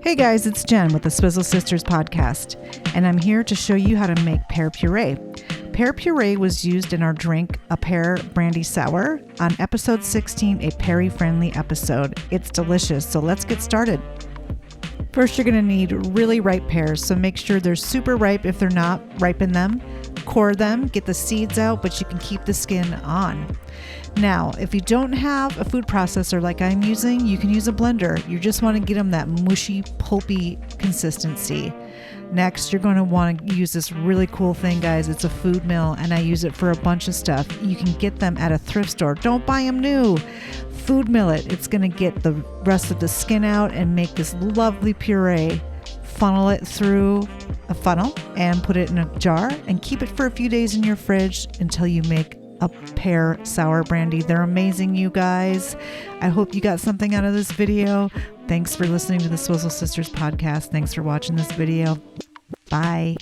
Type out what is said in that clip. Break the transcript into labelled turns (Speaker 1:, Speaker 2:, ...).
Speaker 1: Hey guys, it's Jen with the Swizzle Sisters Podcast, and I'm here to show you how to make pear puree. Pear puree was used in our drink, a Pear Brandy Sour, on episode 16, a Perry-friendly episode. It's delicious, so let's get started. First, you're going to need really ripe pears, so make sure they're super ripe. If they're not, ripen them, core them, get the seeds out, but you can keep the skin on. Now, if you don't have a food processor like I'm using, you can use a blender. You just want to get them that mushy, pulpy consistency. Next, you're going to want to use this really cool thing, guys. It's a food mill, and I use it for a bunch of stuff. You can get them at a thrift store. Don't buy them new. Food mill it. It's going to get the rest of the skin out and make this lovely puree. Funnel it through a funnel and put it in a jar and keep it for a few days in your fridge until you make a pear sour brandy. They're amazing, you guys. I hope you got something out of this video. Thanks for listening to the Swizzle Sisters podcast. Thanks for watching this video. Bye.